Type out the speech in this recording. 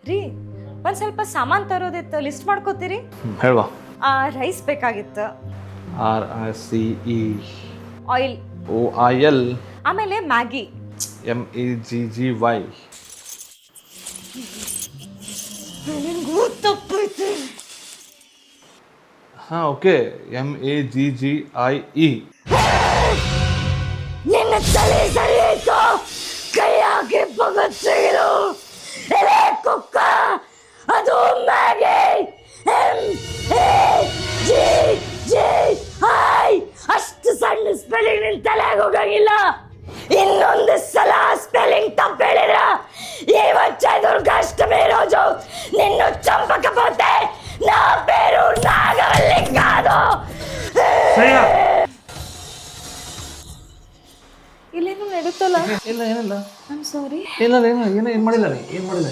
ರೀ ಒಂದು ಸ್ವಲ್ಪ ಸಾಮಾನು ತರೋದಿತ್ತು, ಲಿಸ್ಟ್ ಮಾಡ್ಕೋತೀರಿ? ಹೇಳುವ. ರೈಸ್ ಬೇಕಾಗಿತ್ತು, RICE ಆಯಿಲ್, OIL ಆಮೇಲೆ ಮ್ಯಾಗಿ, MEGGY. ನನಗೂ ತಪ್ಪೈತೆ. ಹಾಂ ಓಕೆ, MAGGIE. ನಿನ್ನ ತಲೆ ಸರಿ ಆಯ್ತು, ಕೈ ಹಾಕಿ ಪಗತ್ತಿರು. ಎಲೆ ಕುಕ್ಕ, ಅದು ಮ್ಯಾಗಿ. MAGGI. ಅಷ್ಟು ಸಣ್ಣ ಸ್ಪೆಲ್ಲಿಂಗ್ ನಿನ್ನ ತಲೆಗೆ ಹೋಗಂಗಿಲ್ಲ. ಇನ್ನೊಂದು ಸಲ ಸ್ಪೆಲ್ಲಿಂಗ್ ತಪ್ಪು ಹೇಳಿದ್ರ ಈ వచ్చే దుర్గాష్టమి రోజు నిన్ను చంపకపోతే నా పేరు నాగవల్లి కాదు. ಇಲ್ಲೇನು ನಡೀತಲ್ಲ. ಇಲ್ಲ ಏನಿಲ್ಲ. I am sorry. ಇಲ್ಲ ಏನು ಮಾಡಿಲ್ಲ ನೀ ಏನು ಮಾಡಿಲ್ಲ.